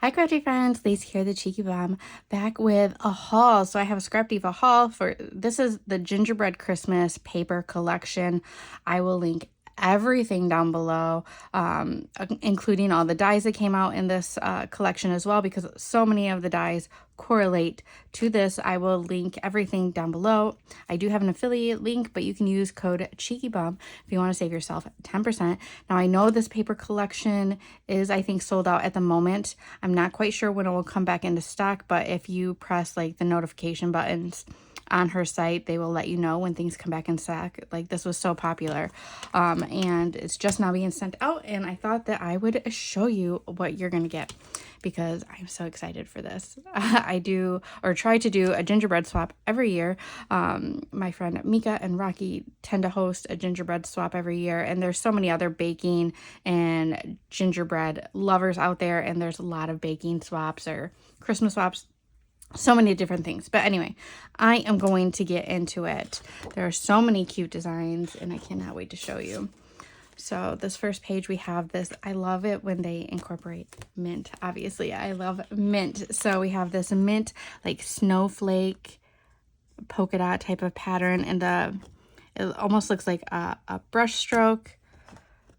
Hi Crafty Friends, Lacey here, the Cheeky Bomb, back with a haul. So I have a Scrap Diva haul this is the Gingerbread Christmas paper collection. I will link everything down below, including all the dies that came out in this collection as well, because so many of the dies correlate to this. I will link everything down below. I do have an affiliate link, but you can use code CheekyBomb if you want to save yourself 10%. Now I know this paper collection is, I think, sold out at the moment. I'm not quite sure when it will come back into stock, but if you press like the notification buttons on her site, they will let you know when things come back in stock. Like, this was so popular, and it's just now being sent out, and I thought that I would show you what you're gonna get because I'm so excited for this. I do, or try to do, a gingerbread swap every year. My friend Mika and Rocky tend to host a gingerbread swap every year, and there's so many other baking and gingerbread lovers out there, and there's a lot of baking swaps or Christmas swaps, so many different things. But anyway, I am going to get into it. There are so many cute designs, and I cannot wait to show you. So this first page, we have this. I love it when they incorporate mint. Obviously, I love mint. So we have this mint, like snowflake, polka dot type of pattern, and it almost looks like a brush stroke.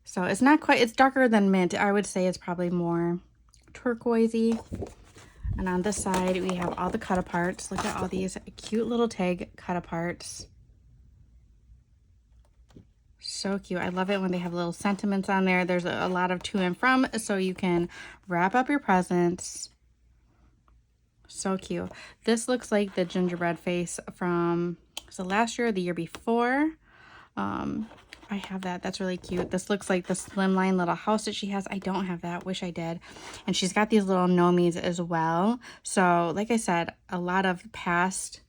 So it's not quite, it's darker than mint. I would say it's probably more turquoisey. And on this side, we have all the cut aparts. Look at all these cute little tag cut aparts. So cute. I love it when they have little sentiments on there. There's a lot of to and from, so you can wrap up your presents. So cute. This looks like the gingerbread face from, so last year or the year before. I have that. That's really cute. This looks like the slimline little house that she has. I don't have that. Wish I did. And she's got these little gnomies as well. So like I said, a lot of past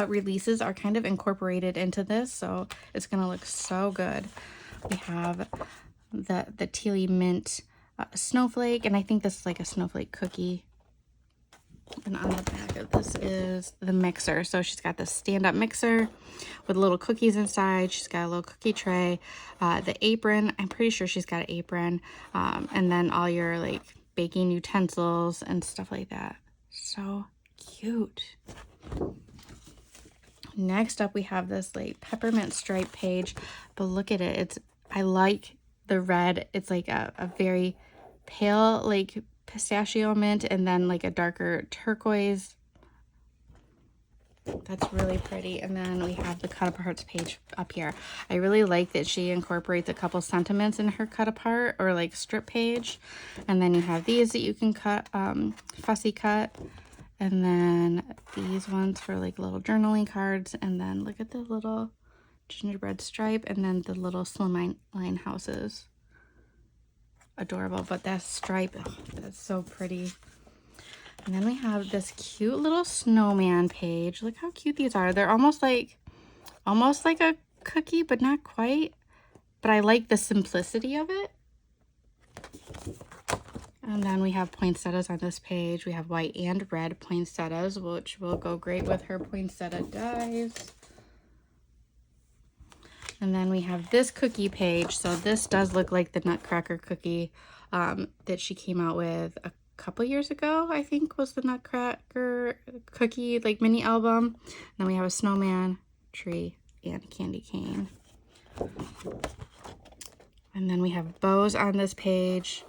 releases are kind of incorporated into this. So it's going to look so good. We have the tealy mint snowflake. And I think this is like a snowflake cookie. And on the back of this is the mixer. So she's got this stand-up mixer with little cookies inside. She's got a little cookie tray. The apron, I'm pretty sure she's got an apron. And then all your like baking utensils and stuff like that. So cute. Next up, we have this like peppermint stripe page. But look at it. I like the red. It's like a very pale, like pistachio mint, and then like a darker turquoise. That's really pretty. And then we have the cut aparts page up here. I really like that she incorporates a couple sentiments in her cut apart or like strip page. And then you have these that you can cut, fussy cut. And then these ones for like little journaling cards. And then look at the little gingerbread stripe, and then the little slimline houses. Adorable. But that stripe, oh, that's so pretty. And then we have this cute little snowman page. Look how cute these are. They're almost like a cookie, but not quite. But I like the simplicity of it. And then we have poinsettias on this page. We have white and red poinsettias, which will go great with her poinsettia dies. And then we have this cookie page. So this does look like the Nutcracker cookie that she came out with a couple years ago, I think, was the Nutcracker cookie like mini album. And then we have a snowman, tree, and a candy cane. And then we have bows on this page.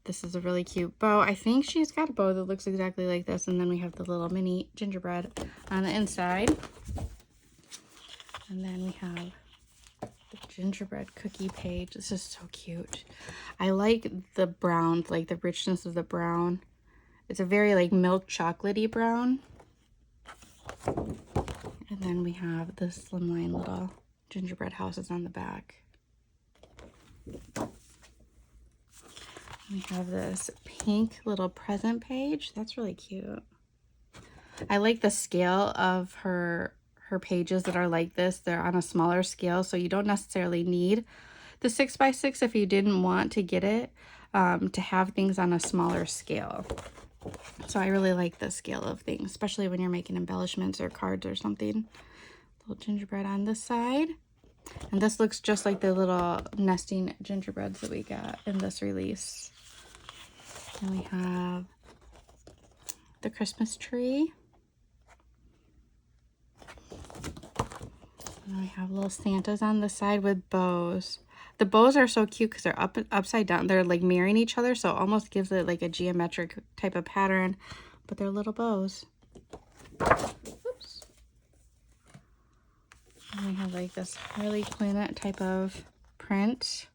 This is a really cute bow. I think she's got a bow that looks exactly like this. And then we have the little mini gingerbread on the inside. And then we have the gingerbread cookie page. This is so cute. I like the brown, like the richness of the brown. It's a very like milk chocolatey brown. And then we have the slimline little gingerbread houses on the back. We have this pink little present page. That's really cute. I like the scale of her pages that are like this. They're on a smaller scale, so you don't necessarily need the 6x6 if you didn't want to get it, to have things on a smaller scale. So I really like the scale of things, especially when you're making embellishments or cards or something. Little gingerbread on this side. And this looks just like the little nesting gingerbreads that we got in this release. And we have the Christmas tree. And we have little Santas on the side with bows. The bows are so cute because they're upside down. They're like mirroring each other, so it almost gives it like a geometric type of pattern, but they're little bows. Oops. And we have like this Harley Quinn type of print.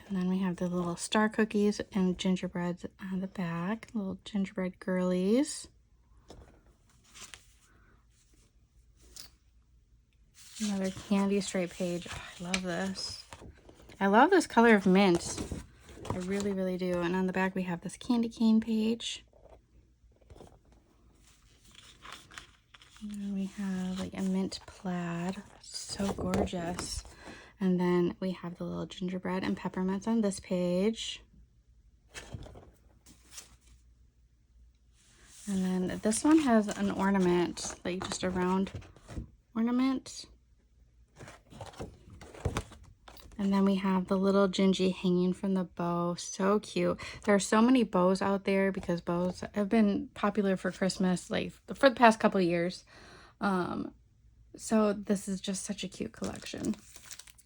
And then we have the little star cookies and gingerbreads on the back, little gingerbread girlies. Another candy stripe page. Oh, I love this. I love this color of mint. I really, really do. And on the back we have this candy cane page. And then we have like a mint plaid. So gorgeous. And then we have the little gingerbread and peppermints on this page. And then this one has an ornament, like just a round ornament. And then we have the little gingie hanging from the bow. So cute. There are so many bows out there because bows have been popular for Christmas, like for the past couple of years. So this is just such a cute collection.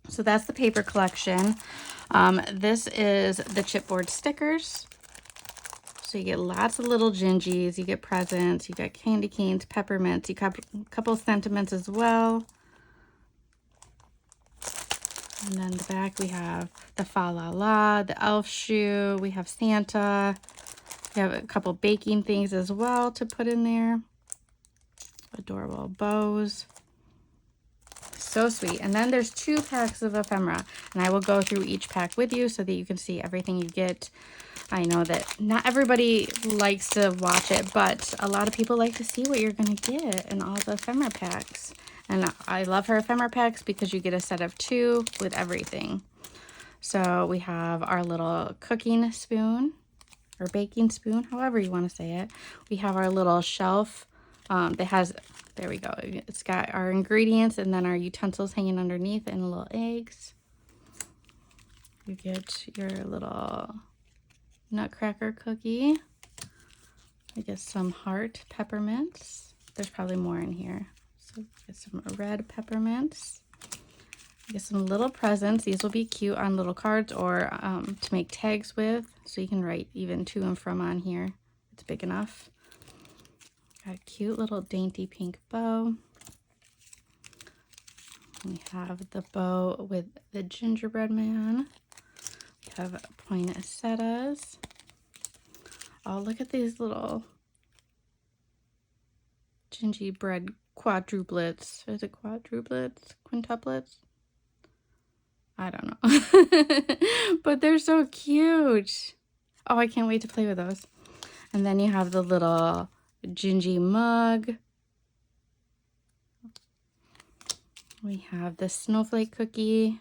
So that's the paper collection. This is the chipboard stickers. So you get lots of little gingies, you get presents, you got candy canes, peppermints, you got a couple of sentiments as well. And then the back we have the fa la la, the elf shoe, we have Santa. We have a couple baking things as well to put in there. Adorable bows. So sweet. And then there's 2 packs of ephemera, and I will go through each pack with you so that you can see everything you get. I know that not everybody likes to watch it, but a lot of people like to see what you're going to get in all the ephemera packs. And I love her ephemera packs because you get a set of 2 with everything. So we have our little cooking spoon or baking spoon, however you want to say it. We have our little shelf that has, there we go. It's got our ingredients and then our utensils hanging underneath and little eggs. You get your little nutcracker cookie. You get some heart peppermints. There's probably more in here. So get some red peppermints. Get some little presents. These will be cute on little cards or to make tags with. So you can write even to and from on here. It's big enough. Got a cute little dainty pink bow. We have the bow with the gingerbread man. We have poinsettias. Oh, look at these little gingerbread quadruplets. Is it quadruplets? Quintuplets? I don't know. But they're so cute. Oh, I can't wait to play with those. And then you have the little gingy mug. We have the snowflake cookie.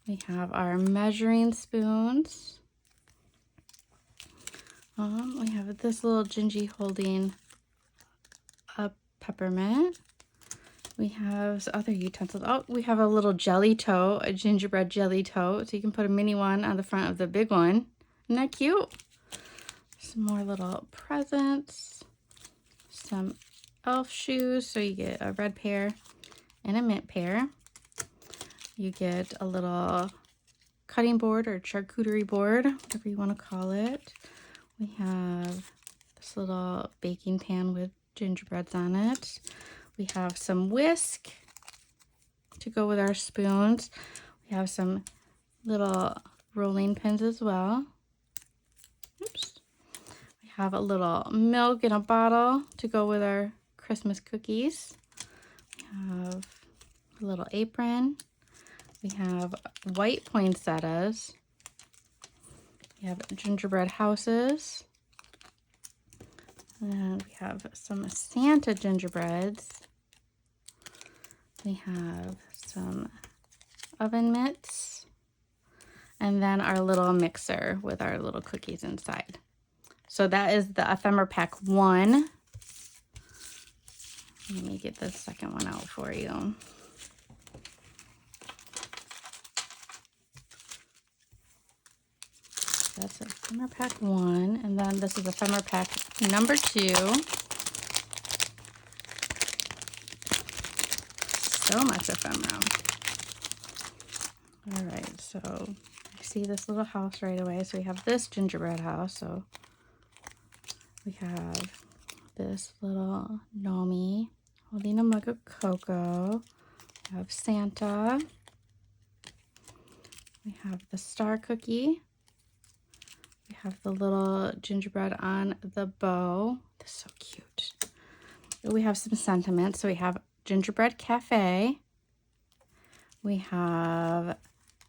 We have our measuring spoons. We have this little gingy holding a peppermint. We have other utensils. Oh, we have a little jelly toe, a gingerbread jelly toe. So you can put a mini one on the front of the big one. Isn't that cute? Some more little presents. Some elf shoes. So you get a red pair and a mint pair. You get a little cutting board or charcuterie board, whatever you want to call it. We have this little baking pan with gingerbreads on it. We have some whisk to go with our spoons. We have some little rolling pins as well. Oops. We have a little milk in a bottle to go with our Christmas cookies. We have a little apron. We have white poinsettias. We have gingerbread houses. And we have some Santa gingerbreads. We have some oven mitts. And then our little mixer with our little cookies inside. So that is the ephemera pack 1. Let me get the second one out for you. that's ephemera pack 1, and then this is ephemera pack number 2. So much ephemera. All right, so I see this little house right away. So we have this gingerbread house. So we have this little Nomi holding a mug of cocoa. We have Santa. We have the star cookie. We have the little gingerbread on the bow. This is so cute. We have some sentiments. So we have Gingerbread Cafe. We have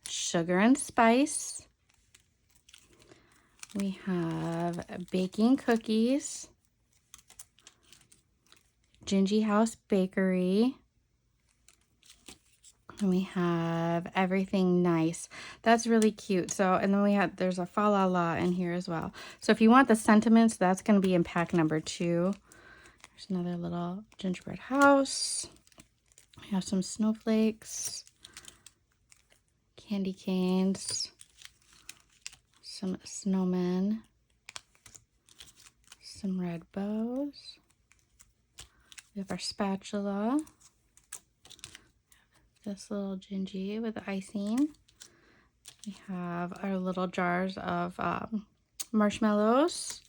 Sugar and Spice. We have baking cookies. Gingie House Bakery. And we have Everything Nice. That's really cute. So, and then there's a Fa La La in here as well. So if you want the sentiments, that's going to be in pack number 2. There's another little gingerbread house. We have some snowflakes, candy canes, some snowmen, some red bows. We have our spatula. This little gingie with the icing. We have our little jars of marshmallows.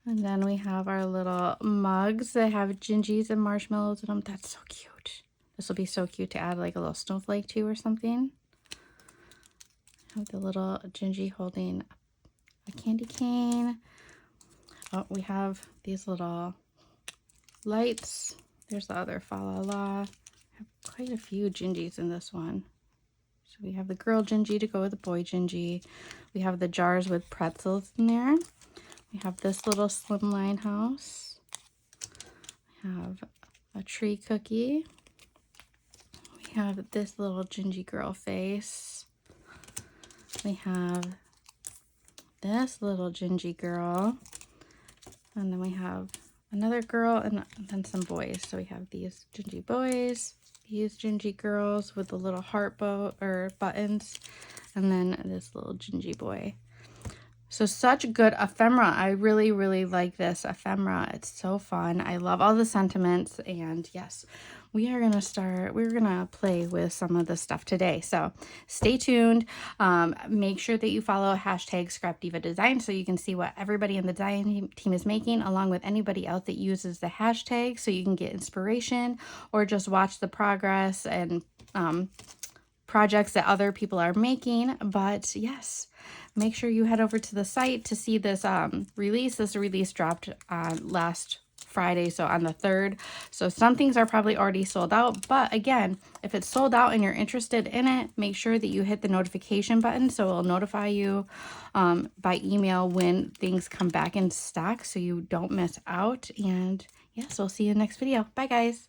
And then we have our little mugs that have gingies and marshmallows in them. That's so cute. This will be so cute to add like a little snowflake to or something. Have the little gingie holding a candy cane. Oh, we have these little lights. There's the other Fa La La. Quite a few gingies in this one. So we have the girl gingie to go with the boy gingie. We have the jars with pretzels in there. We have this little slimline house. We have a tree cookie. We have this little gingy girl face. We have this little gingy girl. And then we have another girl and then some boys. So we have these gingy boys, these gingy girls with the little heart bow or buttons, and then this little gingy boy. So such good ephemera. I really, really like this ephemera. It's so fun. I love all the sentiments. And yes, we're going to play with some of the stuff today. So stay tuned. Make sure that you follow hashtag Scrap Diva Design so you can see what everybody in the design team is making, along with anybody else that uses the hashtag, so you can get inspiration or just watch the progress and projects that other people are making. But yes, make sure you head over to the site to see this release. This release dropped last Friday, so on the 3rd. So some things are probably already sold out, but again, if it's sold out and you're interested in it, make sure that you hit the notification button so it'll notify you by email when things come back in stock so you don't miss out. And yes, we'll see you in the next video. Bye guys.